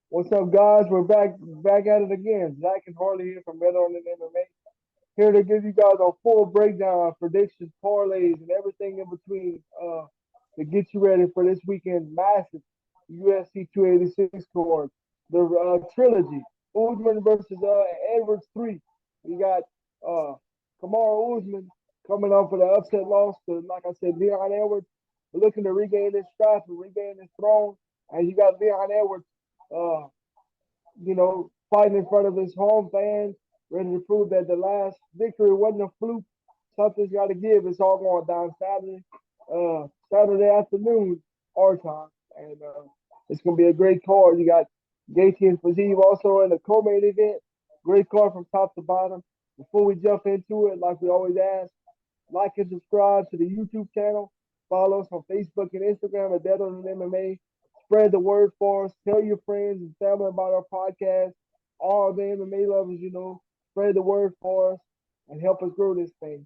What's up, guys? We're back at it again. Zach and Harley here from On It MMA. Here to give you guys a full breakdown, predictions, parlays, and everything in between to get you ready for this weekend's massive UFC 286 card. The trilogy, Usman versus Edwards 3. We got uh, Kamaru Usman coming off of the upset loss to, like I said, Leon Edwards. We're looking to regain his strap and regain his throne. And you got Leon Edwards uh, fighting in front of his home fans, ready to prove that the last victory wasn't a fluke. Something's got to give. It's all going down Saturday afternoon, our time, and it's going to be a great card. You got Gaethje and Fiziev also in the co-main event. Great card from top to bottom. Before we jump into it, like we always ask, like and subscribe to the YouTube channel. Follow us on Facebook and Instagram at Dead on MMA. Spread the word for us. Tell your friends and family about our podcast. All the MMA lovers, spread the word for us and help us grow this thing.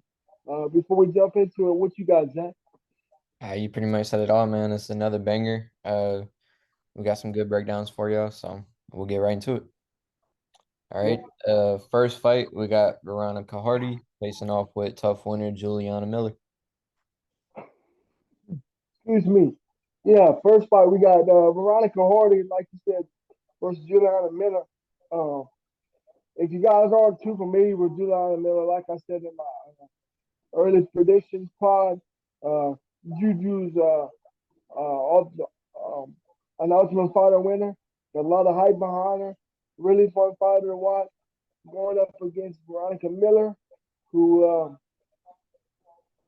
Before we jump into it, what you got, Zach? You pretty much said it all, man. It's another banger. We got some good breakdowns for y'all, so we'll get right into it. All right. Yep. First fight, we got Veronica Hardy facing off with tough winner Juliana Miller. Excuse me. Yeah, first fight we got Veronica Hardy, like you said, versus Juliana Miller. Uh, if you guys aren't too familiar with Juliana Miller, like I said in my early predictions pod, uh, Juju's of the, an Ultimate Fighter winner. Got a lot of hype behind her. Really fun fighter to watch. Going up against Veronica Miller, who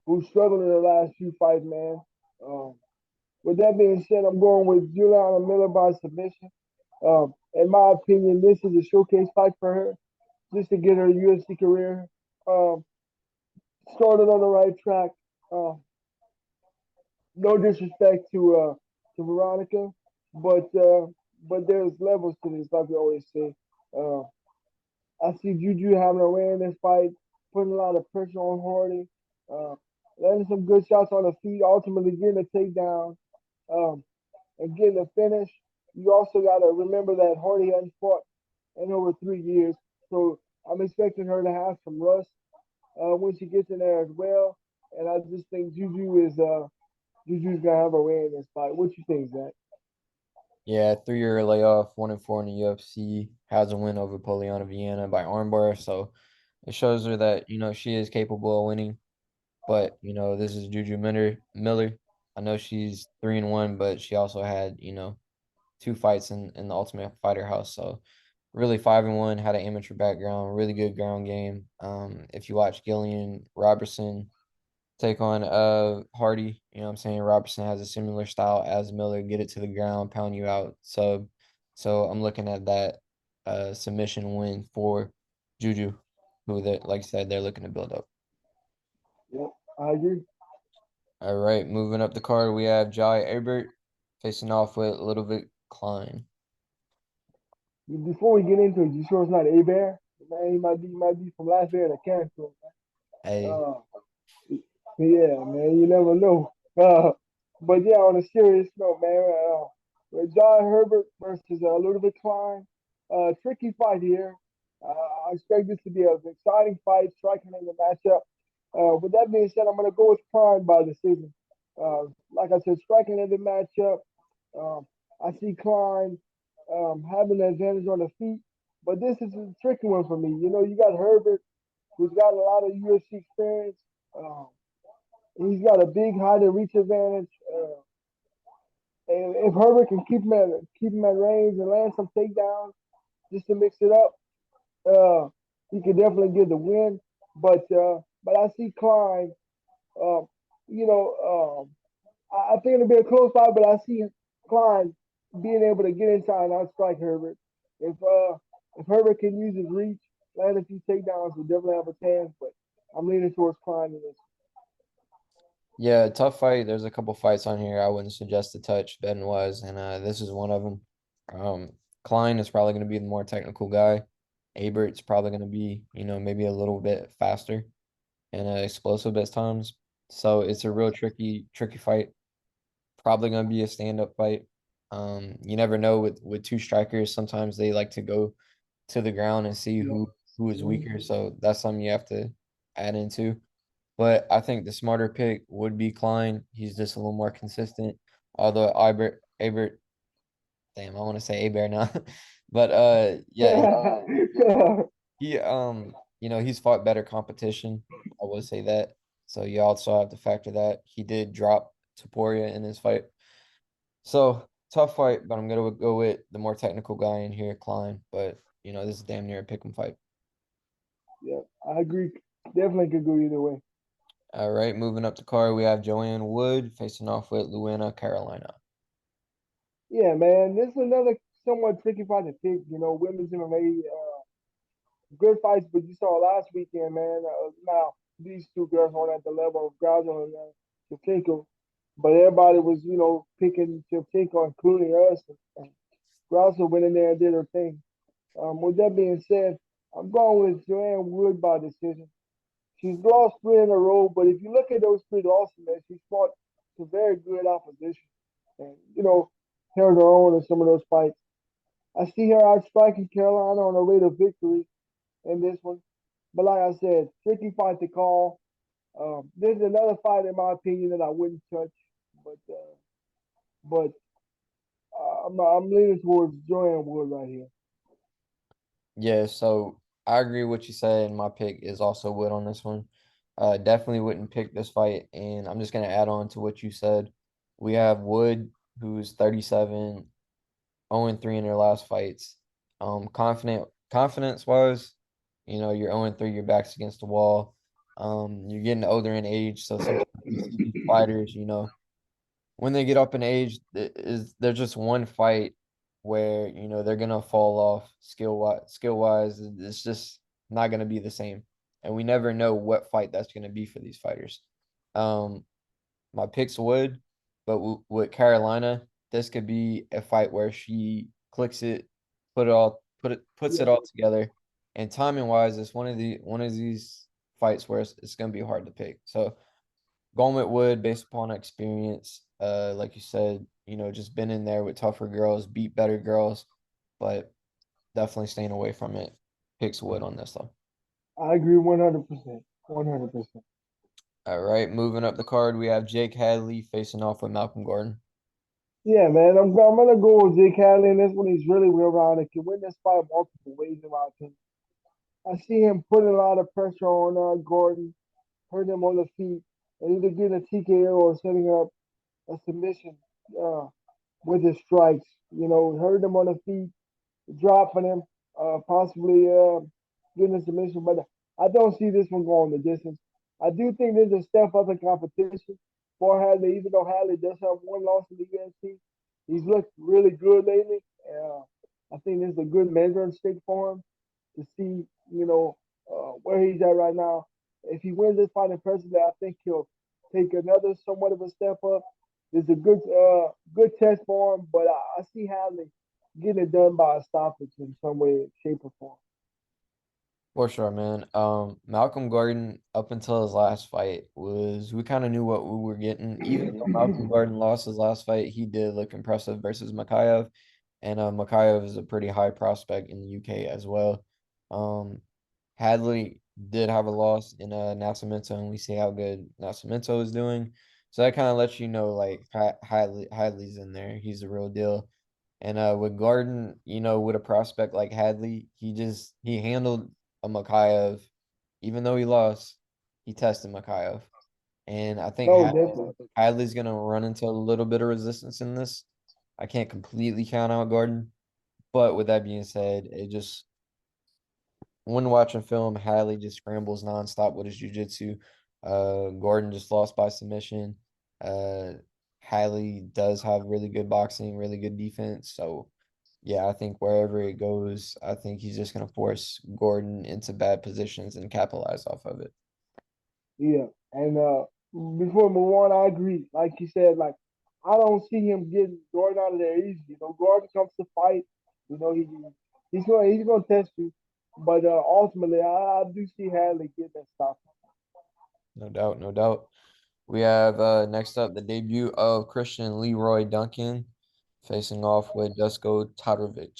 who struggled in the last few fights, man. Um, with that being said, I'm going with Juliana Miller by submission. In my opinion, this is a showcase fight for her, just to get her UFC career um, started on the right track. Uh, no disrespect to Veronica, but there's levels to this, like we always say. Uh, I see Juju having a way in this fight, putting a lot of pressure on Hardy, uh, landing some good shots on the feet, ultimately getting a takedown, um, and getting a finish. You also got to remember that Hardy hasn't fought in over 3 years, so I'm expecting her to have some rust when she gets in there as well. And I just think Juju's gonna have a way in this fight. What you think, Zach? Yeah, 3-year layoff, 1-4 in the UFC, has a win over Poliana Vienna by armbar. So it shows her that, she is capable of winning. But, this is Juju Miller. I know she's 3-1, but she also had, two fights in the Ultimate Fighter house. So really 5-1, had an amateur background, really good ground game. If you watch Gillian Robertson take on Hardy, what I'm saying, Robertson has a similar style as Miller, get it to the ground, pound you out. So I'm looking at that submission win for Juju, who they like I said, they're looking to build up. Yep, I agree. All right, moving up the card, we have Jai Ebert facing off with Ludovic Klein. Before we get into it, you sure it's not A Bear? Man, he might be from last year in the cancel. Hey, Uh, yeah, man, you never know. But yeah, on a serious note, man, with John Herbert versus Ludwig Klein, tricky fight here. I expect this to be an exciting fight, striking in the matchup. With that being said, I'm going to go with Klein by decision. Like I said, striking in the matchup. Um, I see Klein having the advantage on the feet, but this is a tricky one for me. You got Herbert, who's got a lot of UFC experience. Um, He's got a big height and reach advantage. And if Herbert can keep him at range and land some takedowns just to mix it up, uh, he could definitely get the win. But I see Klein. Um, I think it'll be a close fight, but I see Klein being able to get inside and outstrike Herbert. If Herbert can use his reach, land a few takedowns, he'll definitely have a chance. But I'm leaning towards Klein in this. yeah, tough fight. There's a couple fights on here I wouldn't suggest to touch betting wise, and this is one of them. Klein is probably going to be the more technical guy. Abert's probably going to be, maybe a little bit faster and explosive at times. So it's a real tricky fight. Probably going to be a stand-up fight. You never know with two strikers. Sometimes they like to go to the ground and see Yeah. who is Mhm. weaker. So that's something you have to add into. But I think the smarter pick would be Klein. He's just a little more consistent. Although Aber, damn, I want to say Aber now. But yeah, he's fought better competition. I would say that. So you also have to factor that. He did drop Taporia in his fight. So tough fight, but I'm gonna go with the more technical guy in here, Klein. But this is damn near a pick 'em fight. Yeah, I agree. Definitely could go either way. All right, moving up the card, we have Joanne Wood facing off with Luana Carolina. Yeah, man, this is another somewhat tricky fight to pick. Women's MMA, good fights, but you saw last weekend, man. Now these two girls aren't at the level of Gabriel and Shevchenko, but everybody was, picking Shevchenko, including us. And Grasso went in there and did her thing. With that being said, I'm going with Joanne Wood by decision. She's lost three in a row, but if you look at those three losses, man, she's fought some very good opposition and, held her own in some of those fights. I see her outstriking Carolina on her way to victory in this one. But like I said, tricky fight to call. This is another fight, in my opinion, that I wouldn't touch. But I'm leaning towards Joanne Wood right here. Yeah, so I agree with what you said, and my pick is also Wood on this one. Definitely wouldn't pick this fight, and I'm just gonna add on to what you said. We have Wood, who's 37, 0-3 in their last fights. Confidence wise, you're 0-3, your back's against the wall. You're getting older in age, so sometimes you see these fighters, when they get up in age, there's just one fight where they're gonna fall off skill wise. It's just not gonna be the same, and we never know what fight that's gonna be for these fighters. Um, my picks would, but with Carolina, this could be a fight where she clicks it, puts Yeah, it all together, and timing wise, it's one of these fights where it's gonna be hard to pick. So going with Wood based upon experience, like you said, just been in there with tougher girls, beat better girls, but definitely staying away from it. Picks Wood on this though. I agree 100%. 100%. All right, moving up the card, we have Jake Hadley facing off with Malcolm Gordon. Yeah, man, I'm gonna go with Jake Hadley in this one. He's really well rounded. Can win this fight multiple ways in my opinion. I see him putting a lot of pressure on Gordon, hurting him on the feet, and either getting a TKO or setting up a submission uh, with his strikes. Hurting him on the feet, dropping him, possibly getting a submission. But I don't see this one going the distance. I do think there's a step up in competition for Hadley, even though Hadley does have one loss in the UFC. He's looked really good lately. Uh, I think this is a good measuring stick for him to see, where he's at right now. If he wins this fight in person, I think he'll take another somewhat of a step up. It's a good test for him, but I see Hadley getting it done by a stoppage in some way, shape, or form. For sure, man. Malcolm Gordon, up until his last fight, we kind of knew what we were getting. Even though Malcolm Gordon lost his last fight, he did look impressive versus Mokaev. And Mokaev is a pretty high prospect in the UK as well. Um, Hadley did have a loss in Nascimento, and we see how good Nascimento is doing. So that kind of lets you know, like, Hadley's in there. He's the real deal. And with Gordon, with a prospect like Hadley, he handled a Mokaev, even though he lost, he tested Mokaev. And I think No, definitely. Hadley's gonna run into a little bit of resistance in this. I can't completely count out Gordon, but with that being said, it just when watching film, Hadley just scrambles nonstop with his jujitsu. Gordon just lost by submission. Uh, Hadley does have really good boxing, really good defense. So, yeah, I think wherever it goes, I think he's just gonna force Gordon into bad positions and capitalize off of it. Yeah, and before we move on, I agree. Like you said, like I don't see him getting Gordon out of there easy. Gordon comes to fight. He's gonna test you, but ultimately, I do see Hadley getting that stop. No doubt, no doubt. We have next up the debut of Christian Leroy Duncan facing off with Dusko Todorovic.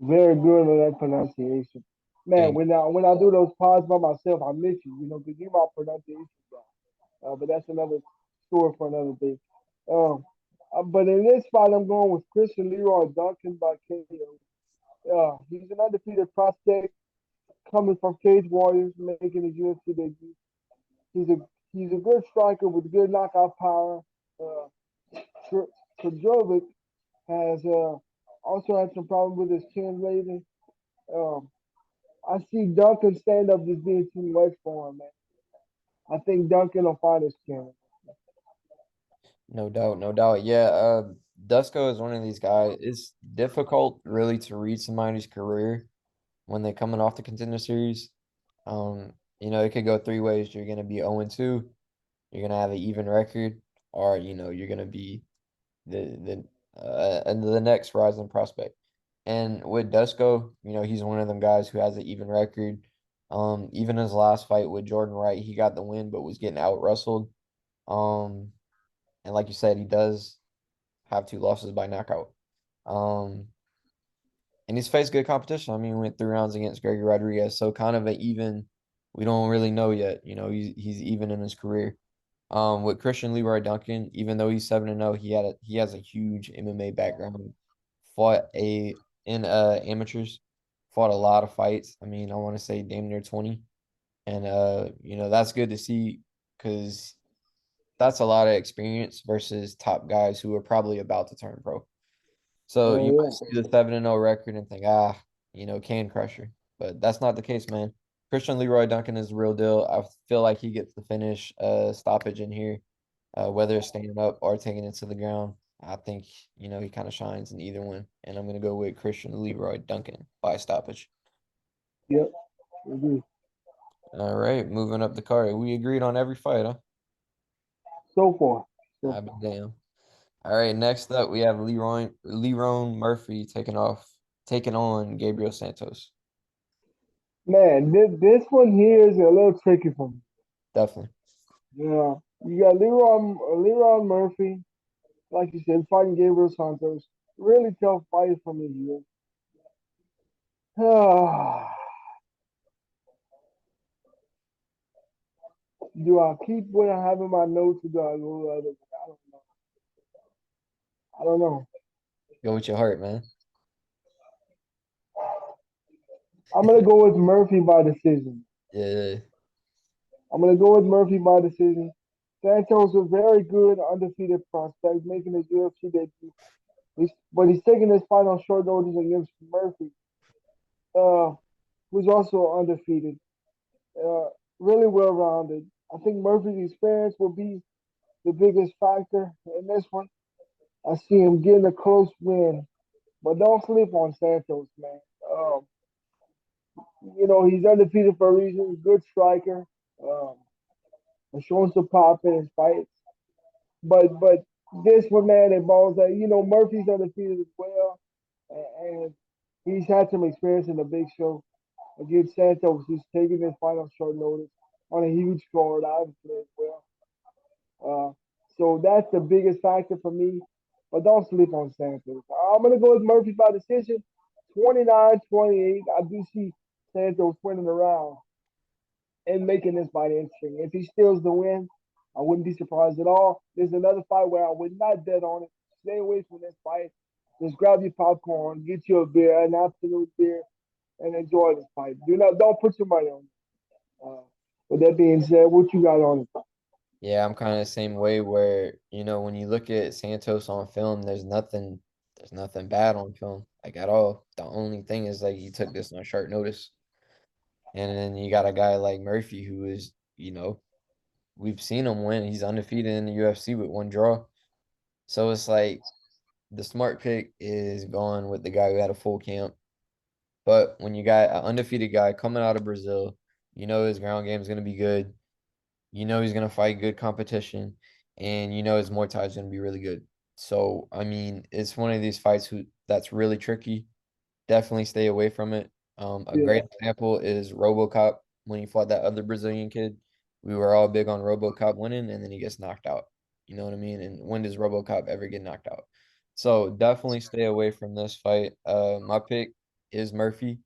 Very good on that pronunciation. Man, Thank when I do those pods by myself, I miss you, because you're my pronunciation guy. But that's another story for another day. Um, but in this fight, I'm going with Christian Leroy Duncan by KO. He's an undefeated prospect coming from Cage Warriors, making his UFC debut. He's a he's a good striker with good knockout power. Uh, Todorovic has also had some problems with his chin lately. Um, I see Duncan stand up just being too much for him, man. I think Duncan will find his chin. No doubt, no doubt. Yeah, Dusko is one of these guys. It's difficult really to read somebody's career when they're coming off the contender series. It could go three ways. You're gonna be 0-2, you're gonna have an even record, or you're gonna be the next rising prospect. And with Dusko, he's one of them guys who has an even record. Even his last fight with Jordan Wright, he got the win, but was getting out wrestled. Um, and like you said, he does have two losses by knockout. Um, and he's faced good competition. I mean, he went 3 rounds against Gregory Rodriguez, so kind of an even. We don't really know yet. He's even in his career. With Christian Leroy Duncan, even though he's 7-0, he has a huge MMA background. Fought in amateurs, fought a lot of fights. I mean, I want to say damn near 20. And that's good to see because that's a lot of experience versus top guys who are probably about to turn pro. So you might Yeah. see the 7-0 record and think, can crusher. But that's not the case, man. Christian Leroy Duncan is the real deal. I feel like he gets the finish stoppage in here, whether it's standing up or taking it to the ground. I think, he kind of shines in either one. And I'm going to go with Christian Leroy Duncan by stoppage. Yep. Agree. All right, moving up the card. We agreed on every fight, huh? So far. So I'll be far. damn. All right, next up we have Lerone Murphy taking on Gabriel Santos. Man, this one here is a little tricky for me. Definitely. Yeah. You got Leroy Murphy, like you said, fighting Gabriel Santos. Really tough fight for me here. Do I keep what I have in my notes or do I go the other way? I don't know. I don't know. Go with your heart, man. I'm gonna go with Murphy by decision. Yeah. I'm gonna go with Murphy by decision. Santos a very good undefeated prospect, making his UFC debut. But he's taking his fight on short notice against Murphy, uh, who's also undefeated. Uh, really well rounded. I think Murphy's experience will be the biggest factor in this one. I see him getting a close win, but don't sleep on Santos, man. Um, he's undefeated for a reason. Good striker. Um, showing some pop in his fights. But this one, man, involves that Murphy's undefeated as well, and he's had some experience in the big show against Santos. He's taking this fight on short notice on a huge card, obviously as well. Uh, so that's the biggest factor for me. But don't sleep on Santos. I'm gonna go with Murphy by decision, 29-28. I do see Santos winning the round and making this fight interesting. If he steals the win, I wouldn't be surprised at all. There's another fight where I would not bet on it. Stay away from this fight. Just grab your popcorn, get you a beer, an absolute beer, and enjoy this fight. Don't put your money on it. With that being said, what you got on it? Yeah, I'm kind of the same way where, when you look at Santos on film, there's nothing bad on film, like at all. The only thing is like he took this on short notice. And then you got a guy like Murphy who is, we've seen him win. He's undefeated in the UFC with one draw. So it's like the smart pick is going with the guy who had a full camp. But when you got an undefeated guy coming out of Brazil, his ground game is going to be good. He's going to fight good competition, and his Muay Thai is going to be really good. So, I mean, it's one of these fights that's really tricky. Definitely stay away from it. A great Yeah, example is RoboCop when he fought that other Brazilian kid. We were all big on RoboCop winning, and then he gets knocked out. You know what I mean? And when does RoboCop ever get knocked out? So definitely stay away from this fight. My pick is Murphy.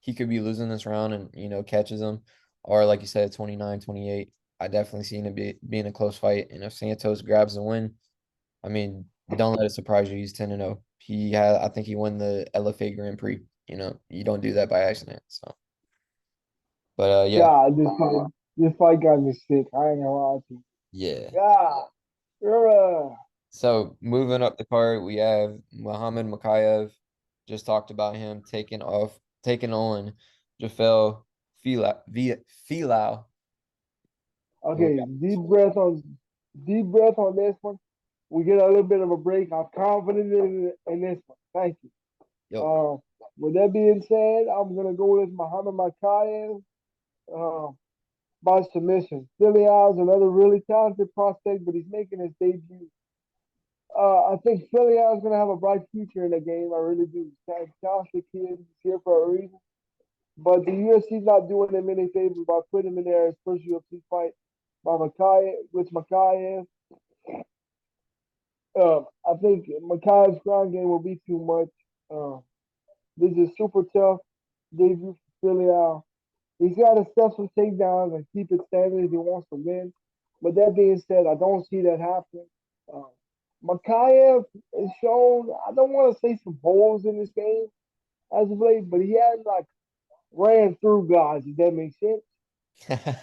He could be losing this round and, catches him. Or like you said, 29-28. I definitely seen it being a close fight. And if Santos grabs the win, I mean, don't let it surprise you. He's 10-0. I think he won the LFA Grand Prix. You don't do that by accident. So, but yeah, God, this fight got me sick. I ain't gonna lie to you. yeah. God, you're So moving up the card, we have Muhammad Mokaev. Just talked about him taking on Jafel Filho. Well, okay. Deep breath on this one. We get a little bit of a break. I'm confident in this one. Thank you. yep. Uh, with that being said, I'm gonna go with Muhammad Makayev by submission. Billy is another really talented prospect, but he's making his debut. I think Philly is going to have a bright future in the game. I really do. Talented kid. He's here for a reason. But the UFC's not doing him any favors by putting him in there his first UFC fight by Makayev. I think Makayev's ground game will be too much. This is super tough debut for Philly. He's got to step some takedowns and keep it standing if he wants to win. But that being said, I don't see that happening. Uh, Mokaev has shown, I don't want to say some holes in this game as of late, but he hasn't like ran through guys, if that makes sense.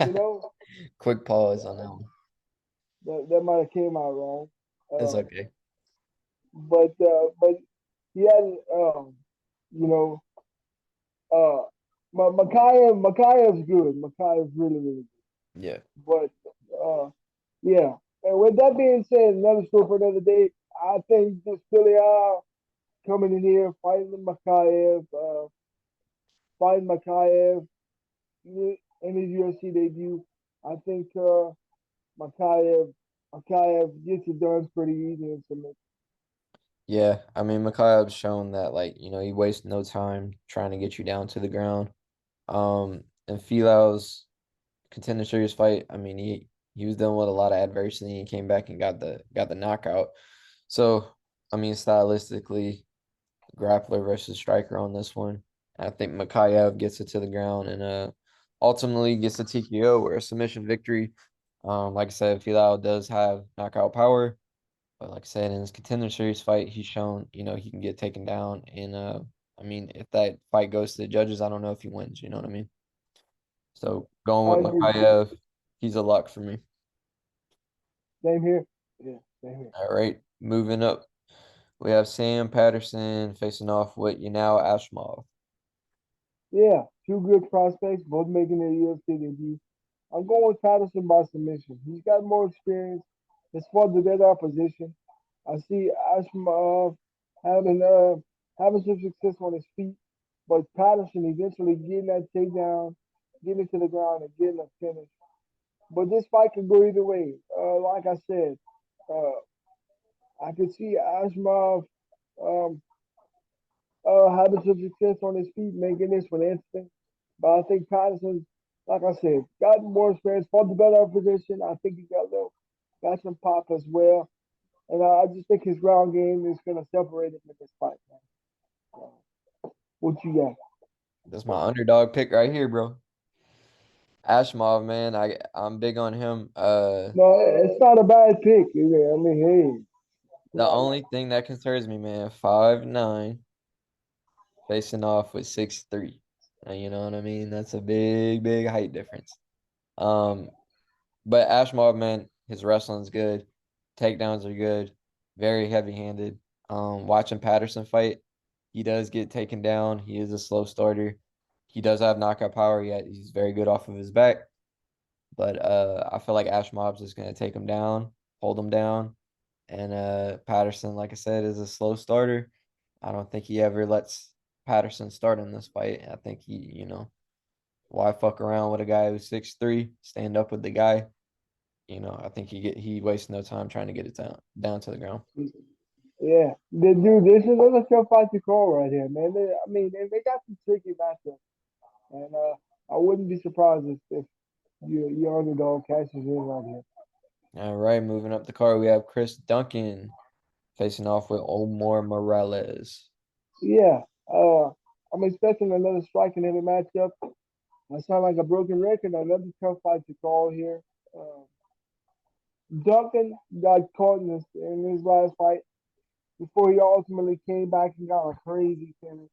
You know, Quick pause on that uh, one. that might have came out wrong. It's Uh, okay. but he hasn't, you know, uh, Mokaev's good. Mokaev's really, really Yeah. good. But yeah. And with that being said, another story for another day. I think this Philly coming in here, fighting Mokaev in his UFC debut. I think Mokaev, Mokaev gets it done pretty easy and submit. Yeah. I mean, Mokaev's shown that, like, he wastes no time trying to get you down to the ground. And Filo's Contender Series fight, I mean, he was dealing with a lot of adversity and came back and got the knockout. So, I mean, stylistically, grappler versus striker on this one. I think Mokaev gets it to the ground and ultimately gets a TKO or a submission victory. Like I said, Filao does have knockout power, but like I said, in his Contender Series fight, he's shown, he can get taken down. And I mean, if that fight goes to the judges, I don't know if he wins, you know what I mean? So going I with agree. Mokaev, he's a lock for me. Same here. Yeah, same here. All right, moving up, we have Sam Patterson facing off with Yanal Ashmoz. Yeah, two good prospects, both making their UFC debut. I'm going with Patterson by submission. He's got more experience. He's fought the better opposition. I see Ashma having having some success on his feet, but Patterson eventually getting that takedown, getting it to the ground, and getting a finish. But this fight could go either way. Like I said, uh, I could see Ashma um, having some success on his feet, making this one instant. But I think Patterson, like I said, got more experience, fought the better position. I think he got some pop as well. And I just think his ground game is going to separate him in this fight, man. What you got? That's my underdog pick right here, bro. Ashmov, man, I'm big on him. No, it's not a bad pick. I mean, hey, The why only not? thing that concerns me, man, 5'9", facing off with 6'3". You know what I mean? That's a big, big height difference. Um, but Ashmov, man, his wrestling's good, takedowns are good, very heavy-handed. Watching Patterson fight, he does get taken down. He is a slow starter. He does have knockout power, yet he's very good off of his back. But I feel like Ashmob's just gonna take him down, hold him down. And Patterson, like I said, is a slow starter. I don't think he ever lets Patterson start in this fight. I think why fuck around with a guy who's 6'3", stand up with the guy. I think he wastes no time trying to get it down to the ground. Yeah, dude, this is another tough fight to call right here, man. I mean, they got some tricky matchups, and I wouldn't be surprised if your underdog cashes in right here. All right, moving up the card, we have Chris Duncan facing off with Omar Morales. Yeah, I'm expecting another striking heavy matchup. I sound like a broken record. Another tough fight to call here. Uh, Duncan got caught in his last fight before he ultimately came back and got a crazy finish.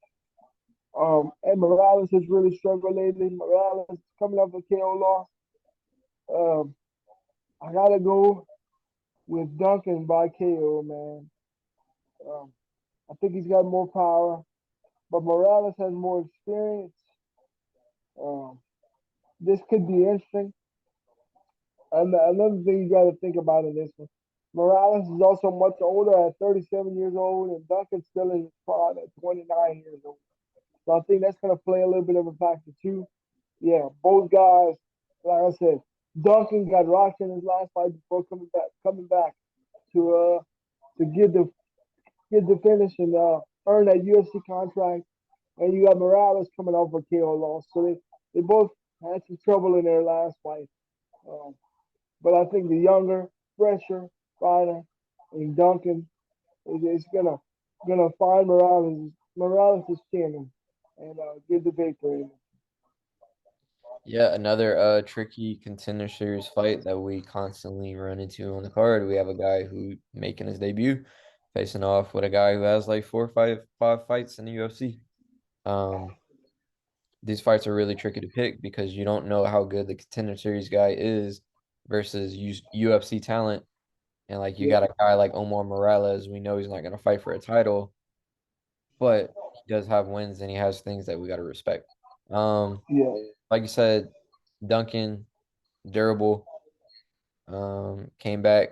And Morales has really struggled lately. Morales is coming up with KO loss. Um, I gotta go with Duncan by KO, man. Um, I think he's got more power, but Morales has more experience. Um, this could be interesting. And another thing you got to think about in this one, Morales is also much older at 37 years old, and Duncan's still in his prime at 29 years old. So I think that's going to play a little bit of a factor too. Yeah, both guys, like I said, Duncan got rocked in his last fight before coming back to get the finish and earn that UFC contract. And you got Morales coming off a KO loss, so they both had some trouble in their last fight. Um, but I think the younger, fresher fighter in Duncan is gonna find Morales' chin and get the victory. Yeah, another tricky contender series fight that we constantly run into on the card. We have a guy who making his debut, facing off with a guy who has like four or five fights in the UFC. Um, these fights are really tricky to pick because you don't know how good the contender series guy is versus UFC talent. And like you Yeah, got a guy like Omar Morales, we know he's not going to fight for a title, but he does have wins and he has things that we got to respect. Um, yeah, like you said, Duncan, durable, came back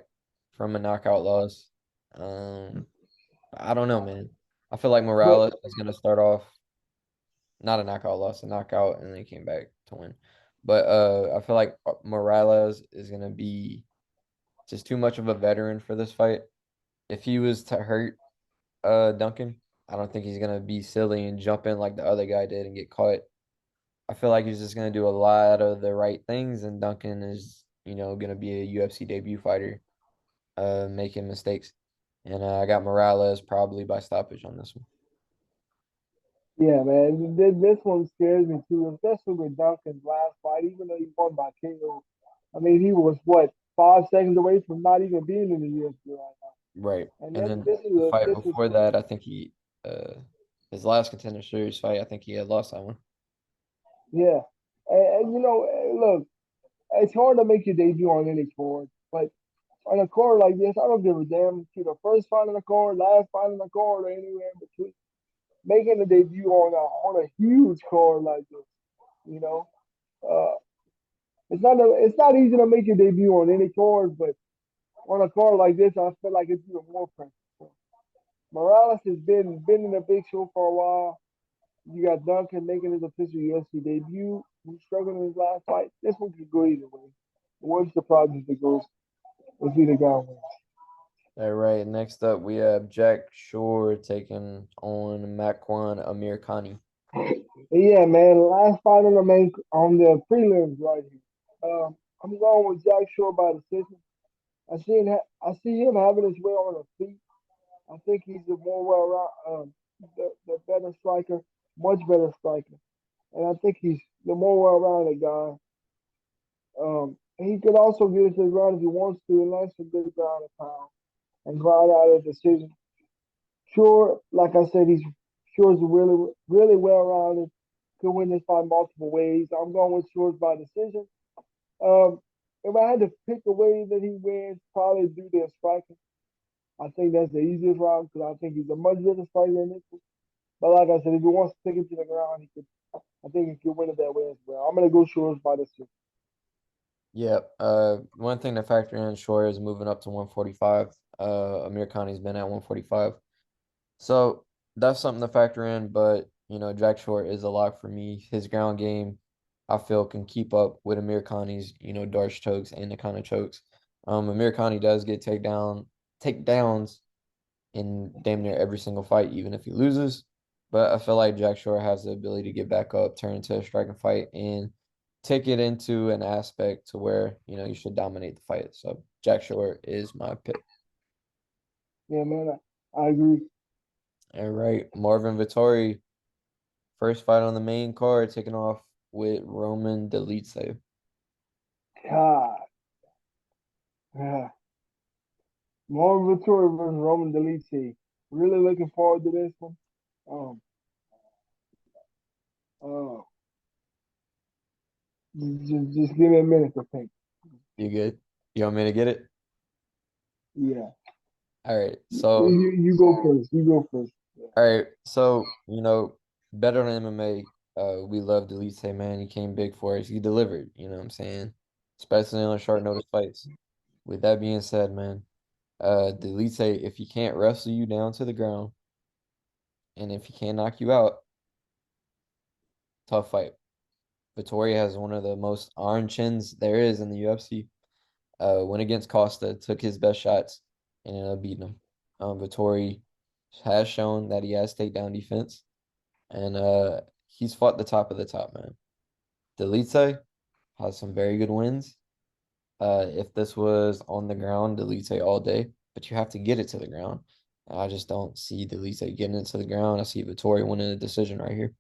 from a knockout loss. Um, I don't know, man. I feel like but Morales is going to start off not a knockout loss, a knockout, and then came back to win. But I feel like Morales is gonna be just too much of a veteran for this fight. If he was to hurt Duncan, I don't think he's gonna be silly and jump in like the other guy did and get caught. I feel like he's just gonna do a lot of the right things, and Duncan is, gonna be a UFC debut fighter, making mistakes. And I got Morales probably by stoppage on this one. yeah, man, this one scares me too, especially with Duncan's last fight. Even though he won by KO, I mean he was what 5 seconds away from not even being in the UFC right Right. now. And And then then this is the a fight this is before that, I think uh his last contender series fight, I think he had lost that one. yeah. And look, it's hard to make your debut on any card, but on a card like this, I don't give a damn if you're the first fight on the card, last fight on the card, or anywhere in between. Making a debut on a huge card like this, you know, uh, it's not easy to make your debut on any card, but on a card like this, I feel like it's even more pressure. So Morales has been in the big show for a while. You got Duncan making his official UFC debut. He's struggling in his last fight. This one could go either way. What's the problem if it goes if either guy wins? All right. Next up, we have Jack Shore taking on Makwan Amirkhani. Yeah, man. Last fight on the prelims right here. I'm going with Jack Shore by decision. I see him having his way on the feet. I think he's the more the better striker, much better striker, and I think he's the more well-rounded guy. And he could also get into the ground if he wants to, and that's a good ground and pound and grind out a decision. Sure, like I said, Sure's really really well-rounded. Could win this by multiple ways. I'm going with Sure's by decision. Um, if I had to pick a way that he wins, probably due to striking. I think that's the easiest route because I think he's a much better striker than this one. But like I said, if he wants to take it to the ground, he could. I think he could win it that way as well. I'm gonna go Shores by decision. Yep. One thing to factor in, Shore is moving up to 145. Amirkhani's been at 145. So that's something to factor in, but Jack Shore is a lock for me. His ground game, I feel, can keep up with Amir Khani's, Darce chokes and the kind of chokes. Amir Khani does get takedowns in damn near every single fight, even if he loses. But I feel like Jack Shore has the ability to get back up, turn into a striking fight, and take it into an aspect to where, you should dominate the fight. So Jack Shore is my pick. Yeah, man, I agree. All right, Marvin Vettori, first fight on the main card, taking off with Roman Dolidze. God, yeah. Marvin Vettori versus Roman Dolidze. Really looking forward to this one. Um, uh, just give me a minute to think. You good? You want me to get it? Yeah, All right. you, So, you go first. You go first. Yeah. all right. So, better than MMA. We love Dolidze, man. He came big for us. He delivered. You know what I'm saying? Especially on short notice fights. With that being said, man, Dolidze, if he can't wrestle you down to the ground, and if he can't knock you out, tough fight. Vettori has one of the most iron chins there is in the UFC. Went against Costa, took his best shots, and ended up beating him. Vettori has shown that he has takedown defense, and he's fought the top of the top, man. Dolidze has some very good wins. If this was on the ground, Dolidze all day, but you have to get it to the ground. And I just don't see Dolidze getting it to the ground. I see Vettori winning the decision right here.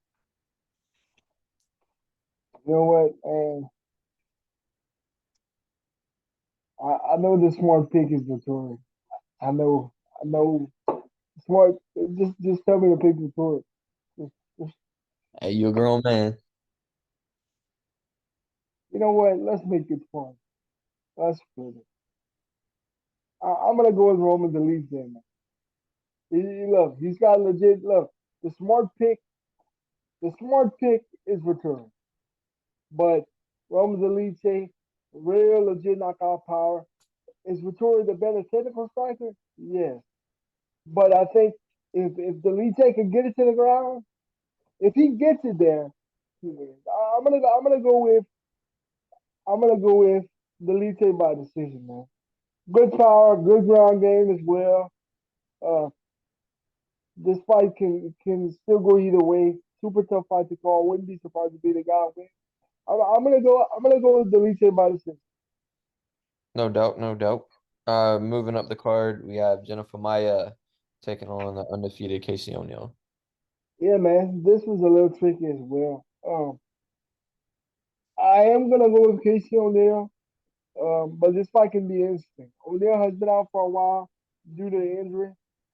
You know what? And I know the smart pick is Vettori. I know. I know. Smart. Just tell me to pick Vettori. Just, Hey, you a grown man. you know what? Let's make it fun. Let's split it. I'm gonna go with Roman Dolidze, man. Look, he's got legit. Look, the smart pick. The smart pick is Vettori, but Roman Dolidze, real legit knockout power. Is Vettori the better technical striker? Yes. But I think if Dolidze can get it to the ground, if he gets it there, he wins. I'm gonna go with Dolidze by decision, man. Good power, good ground game as well. Uh, this fight can still go either way. Super tough fight to call. Wouldn't be surprised to be the guy win. I'm gonna go. I'm gonna go with Dolidze by decision. No doubt, no doubt. Moving up the card, we have Jennifer Maia taking on the undefeated Casey O'Neill. Yeah, man. This was a little tricky as well. I am gonna go with Casey O'Neill. But this fight can be interesting. O'Neal has been out for a while due to the injury,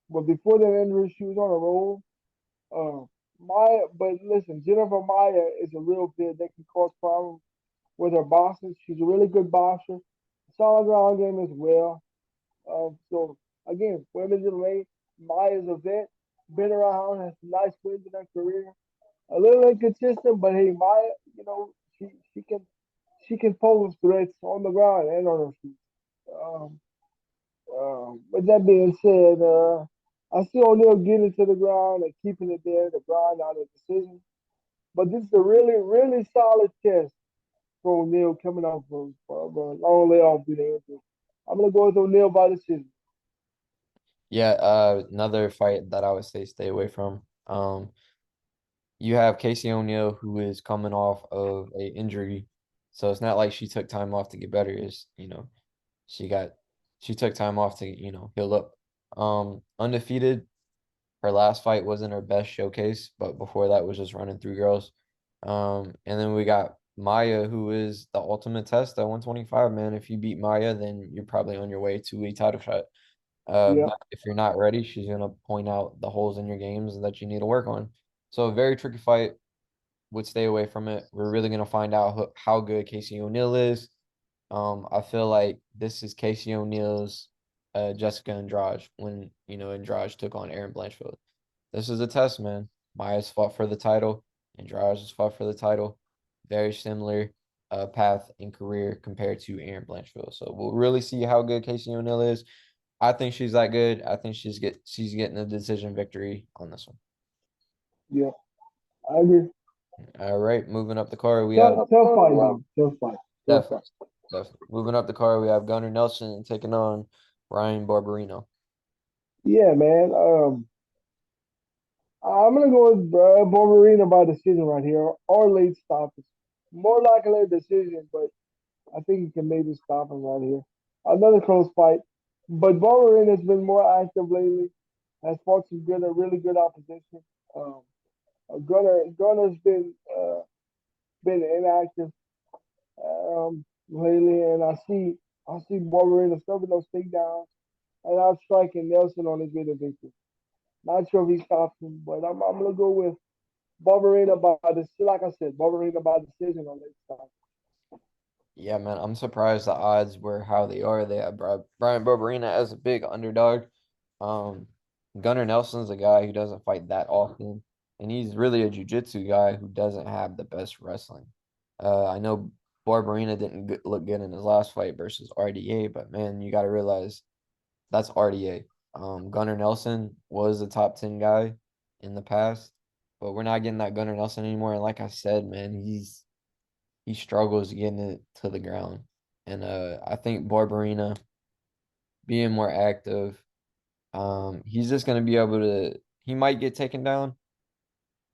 but before the injury, she was on a roll. Uh, but listen, Jennifer Maia is a real bid that can cause problems with her boxing. She's a really good boxer, solid ground game as well. So again, women's MMA, Maia's a vet, been around, has some nice wins in her career. A little inconsistent, but hey, Maia, you know, she can pose threats on the ground and on her feet. Um, with that being said, I see O'Neal getting to the ground and keeping it there, the grind out of decision. But this is a really, really solid test for O'Neal coming off of a long layoff due to injury. I'm gonna go with O'Neal by decision. Yeah, another fight that I would say stay away from. You have Casey O'Neill who is coming off of a injury, so it's not like she took time off to get better. She got she took time off to heal up. Undefeated. Her last fight wasn't her best showcase, but before that was just running through girls. And then we got Maia, who is the ultimate test at 125, man. If you beat Maia, then you're probably on your way to a title shot. Yeah, But if you're not ready, she's gonna point out the holes in your games that you need to work on. So a very tricky fight. Would stay away from it. We're really gonna find out how good Casey O'Neill is. I feel like this is Casey O'Neill's Jessica Andrade when Andrade took on Aaron Blanchfield. This is a test, man. Maia's fought for the title. Andrade has fought for the title. Very similar path in career compared to Aaron Blanchfield. So we'll really see how good Casey O'Neill is. I think she's that good. I think she's getting a decision victory on this one. yeah, I agree. All right, moving up the card, we have Tough fight, though. Tough fight. Tough definitely, fight. definitely moving up the card. We have Gunnar Nelson taking on Bryan Barberena. Yeah, man. I'm gonna go with Barberena by decision right here, or late stoppage. More likely a decision, but I think he can maybe stop him right here. Another close fight. But Barberena has been more active lately. Has fought some good, really good opposition. Um, Gunnar's been inactive lately, and I see Barberena stuffing those takedowns and out striking Nelson on his way to victory. Not sure if he stops him, but I'm gonna go with Barberena by this. Like I said, Barberena by decision on this time. Yeah, man, I'm surprised the odds were how they are. They have Brian Barberena as a big underdog. Um, Gunnar Nelson's a guy who doesn't fight that often, and he's really a jiu-jitsu guy who doesn't have the best wrestling. I know Barberena didn't look good in his last fight versus RDA, but man, you got to realize that's RDA. Gunnar Nelson was a top 10 guy in the past, but we're not getting that Gunnar Nelson anymore. And like I said, man, he struggles getting it to the ground. And I think Barberena being more active, he's just gonna be able to he might get taken down,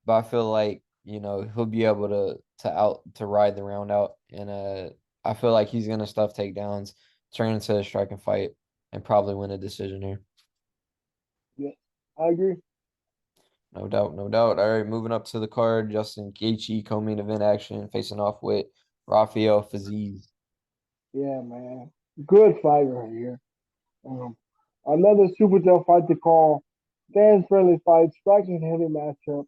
but I feel like, he'll be able to ride the round out. And I feel like he's gonna stuff takedowns, turn into a striking fight, and probably win a decision here. Yeah, I agree. No doubt, no doubt. All right, moving up to the card, Justin Gaethje co-main event action, facing off with Rafael Fiziev. Yeah, man. Good fight right here. Um, Another super tough fight to call. Fans friendly fight, striking heavy matchup.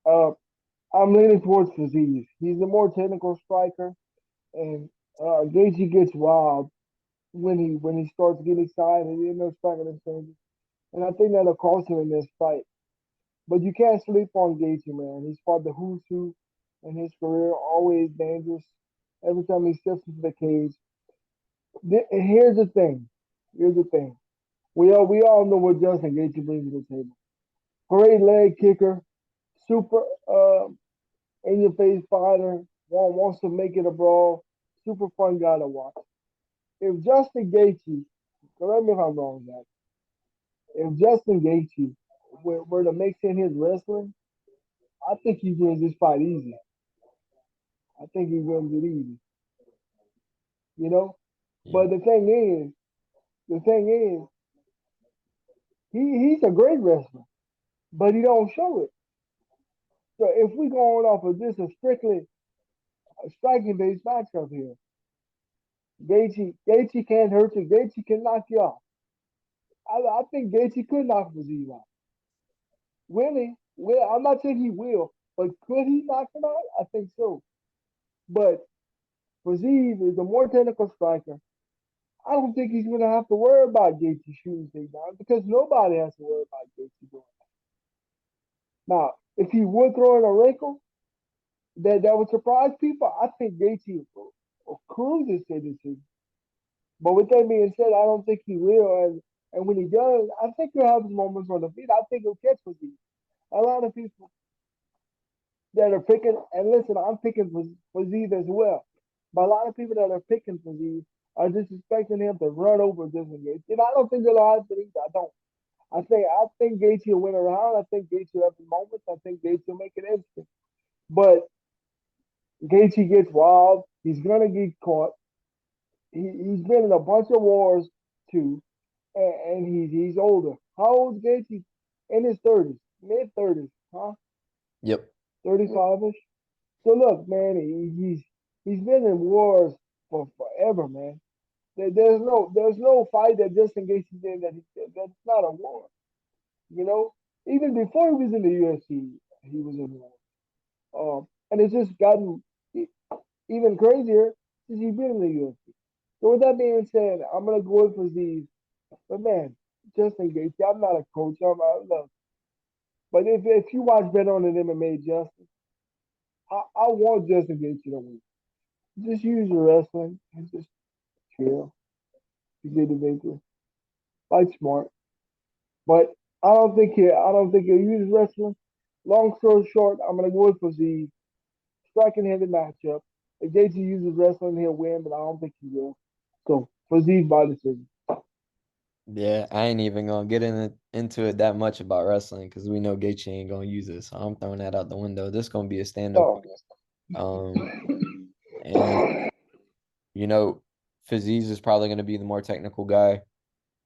Uh, I'm leaning towards Fiziev. He's a more technical striker, and Gaethje gets wild when he starts getting excited. He ends up striking and changes, and I think that'll cost him in this fight. But you can't sleep on Gaethje, man. He's fought the who's who in his career, always dangerous. Every time he steps into the cage. Here's the thing. Here's the thing. We all know what Justin Gaethje brings to the table. Great leg kicker, super in your face fighter, wants to make it a brawl, super fun guy to watch. If Justin Gaethje, correct me if I'm wrong, Jack, if Justin Gaethje were to mix in his wrestling, I think he wins this fight easy. I think he wins it easy, you know. Yeah. But the thing is, he's a great wrestler, but he don't show it. So if we going off of this a strictly a striking based matchup here, Gaethje can't hurt you. Gaethje can knock you off. I think Gaethje could knock Fiziev out. Will he? Well, I'm not saying he will, but could he knock him out? I think so. But Fiziev is a more technical striker. I don't think he's going to have to worry about Gaethje shooting takedowns because nobody has to worry about Gaethje doing that. Now, if he would throw in a wrinkle that would surprise people, I think Gaethje will cruise this decision. But with that being said, I don't think he will. And when he does, I think he'll have his moments on the feet. I think he'll catch Fiziev. A lot of people that are picking, and listen, I'm picking for Zeke as well. But a lot of people that are picking for Zeke are just expecting him to run over Justin Gaethje. And I don't think they'll have to either. I don't. I think Gaethje will win a round. I think Gaethje will have the moments. I think Gaethje will make it instant. But Gaethje gets wild. He's gonna get caught. He's been in a bunch of wars too, and he's older. How old is Gaethje? In his 30s, mid 30s, huh? Yep. 35 ish. So look, man, he's been in wars for forever, man. There's no fight that Justin Gaethje did that's not a war. You know, even before he was in the UFC, he was in war. And it's just gotten even crazier since he's been in the UFC. So with that being said, I'm gonna go for these. But man, Justin Gaethje, I'm not a coach. Look, but if you watch Bet on it MMA, Justin, I want Justin Gaethje to win. Just use your wrestling and just chill. You get the victory. Fight smart. But I don't think he'll use wrestling. Long story short, I'm gonna go for the striking heavy matchup. If Gaethje uses wrestling, he'll win, but I don't think he will. So for Z by decision. Yeah, I ain't even gonna get into it that much about wrestling because we know Gaethje ain't gonna use it, so I'm throwing that out the window. This gonna be a stand up. So Um, and you know, Fiziev is probably going to be the more technical guy.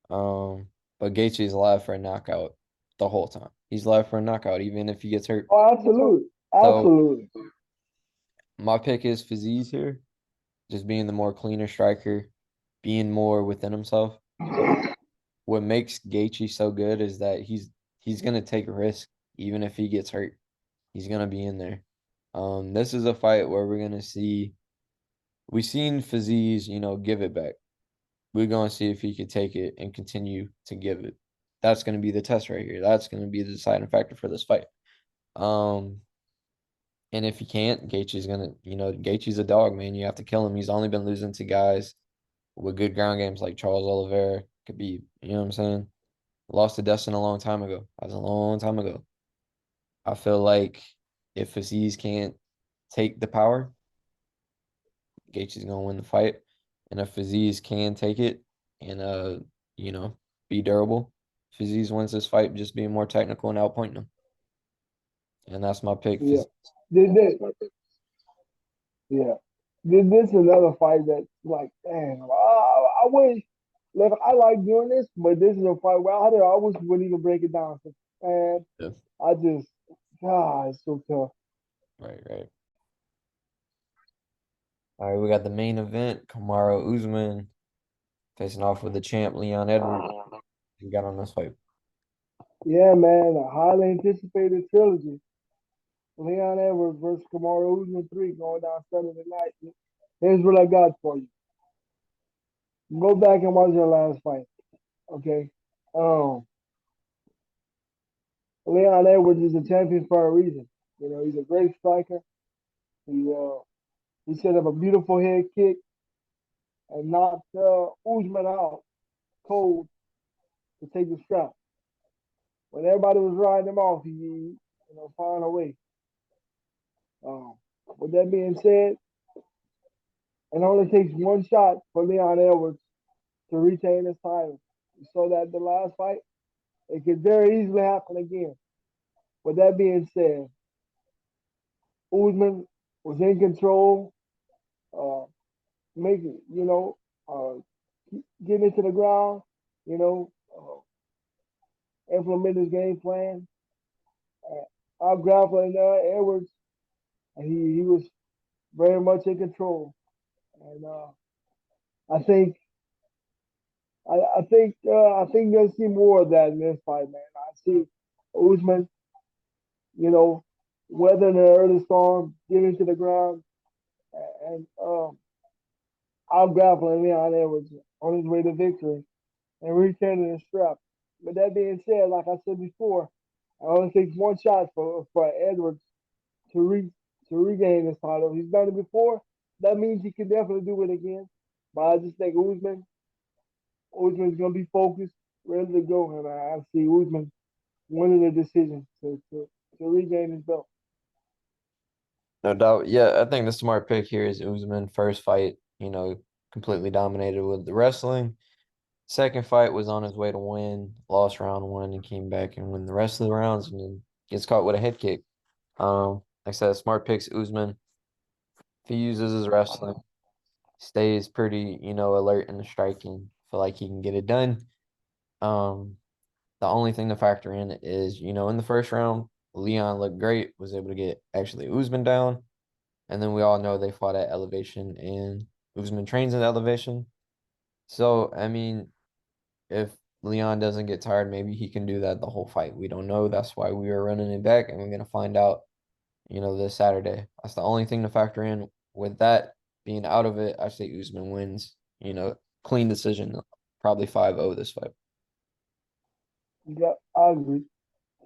But Gaethje is alive for a knockout the whole time. He's alive for a knockout, even if he gets hurt. Oh, absolutely. So Absolutely. my pick is Fiziev here, just being the more cleaner striker, being more within himself. What makes Gaethje so good is that he's gonna take a risk, even if he gets hurt. He's gonna be in there. This is a fight where we're gonna see we've seen Fiziev, give it back. We're gonna see if he could take it and continue to give it. That's gonna be the test right here. That's gonna be the deciding factor for this fight. Um, and if he can't, Gaethje's gonna, Gaethje's a dog, man. You have to kill him. He's only been losing to guys with good ground games like Charles Oliveira, could be, you know what I'm saying? Lost to Dustin a long time ago. That was a long time ago. I feel like if Aziz can't take the power, Gaethje's gonna win the fight. And if Aziz can take it and you know, be durable, if Aziz wins this fight just being more technical and outpointing him. And that's my pick. Yeah. This, yeah. This is another fight that's like, damn, I wish, like, I like doing this, but this is a fight where I wish we would even break it down. And Yeah. I just, God, it's so tough. Right, right. All right, we got the main event, Kamaru Usman facing off with the champ Leon Edwards. You got on this fight. Yeah, man, a highly anticipated trilogy. Leon Edwards versus Kamaru Usman 3 going down Saturday night. Here's what I got for you. Go back and watch your last fight, okay? Um, Leon Edwards is a champion for a reason. He's a great striker. He set up a beautiful head kick and knocked Usman out cold to take the strap. When everybody was riding him off, he found a way. With that being said, it only takes one shot for Leon Edwards to retain his title. We saw that the last fight. It could very easily happen again. With that being said, Usman was in control, uh, making, getting into the ground, you know, implement his game plan. Out grappling Edwards, and he was very much in control. And I think I think you'll see more of that in this fight, man. I see Usman, you know, weathering the early storm, getting to the ground, and out grappling Leon Edwards on his way to victory and retaining his strap. But that being said, like I said before, it only takes one shot for Edwards to re to regain his title. He's done it before. That means he can definitely do it again. But I just think Usman's gonna be focused, ready to go, and I see Usman winning the decision to regain his belt. No doubt. Yeah, I think the smart pick here is Usman. First fight, completely dominated with the wrestling. Second fight was on his way to win, lost round one and came back and win the rest of the rounds and then gets caught with a head kick. Like I said, smart picks Usman. If he uses his wrestling, stays pretty, alert in the striking, feel like he can get it done. Um, the only thing to factor in is, in the first round, Leon looked great, was able to get actually Usman down. And then we all know they fought at elevation and Usman trains at elevation. So, I mean, if Leon doesn't get tired, maybe he can do that the whole fight. We don't know. That's why we are running it back, and we're gonna find out, this Saturday. That's the only thing to factor in. With that being out of it, I say Usman wins. Clean decision, probably 5-0 this fight. Yeah, I agree.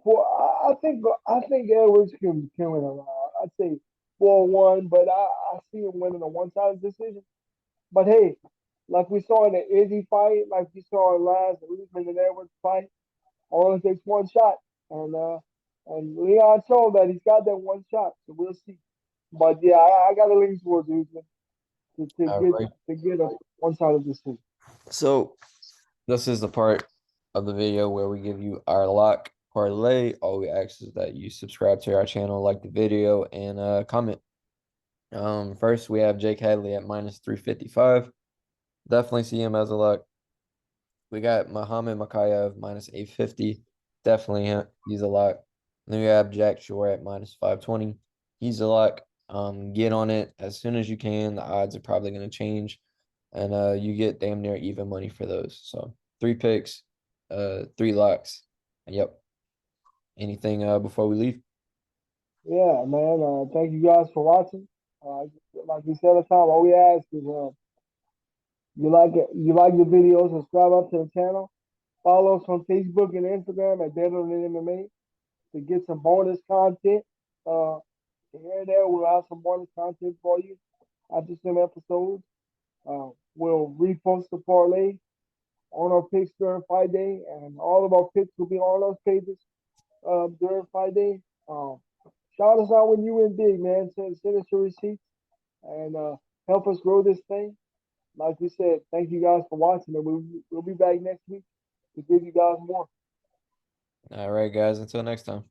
Well, I think Edwards can win a round. I'd say 4-1, but I see him winning a one-sided decision. But hey, like we saw in the Izzy fight, like we saw in last Usman and Edwards fight, only takes one shot, and Leon showed that he's got that one shot, so we'll see. But yeah, I got to lean towards Usman to All get right. to get a one-sided decision. So this is the part of the video where we give you our lock parlay. All we ask is that you subscribe to our channel, like the video, and comment. First we have Jake Hadley at -355. Definitely see him as a lock. We got Muhammad Mokaev minus 850. Definitely he's a lock. Then we have Jack Shore at minus 520. He's a lock. Get on it as soon as you can. The odds are probably going to change. And you get damn near even money for those. So 3 picks, 3 locks. Yep. Anything before we leave? Yeah, man. Thank you guys for watching. Uh, like we said all the time, all we ask is you like the video, subscribe up to the channel. Follow us on Facebook and Instagram at Better Than MMA to get some bonus content. Uh, here and there, we'll have some bonus content for you after some episodes. We'll repost the parlay on our picks during fight day, and all of our picks will be on those pages during fight day. Um, Shout us out when you win big, man. Send us your receipts and help us grow this thing. Like we said, thank you guys for watching, and we'll be back next week to give you guys more. All right, guys. Until next time.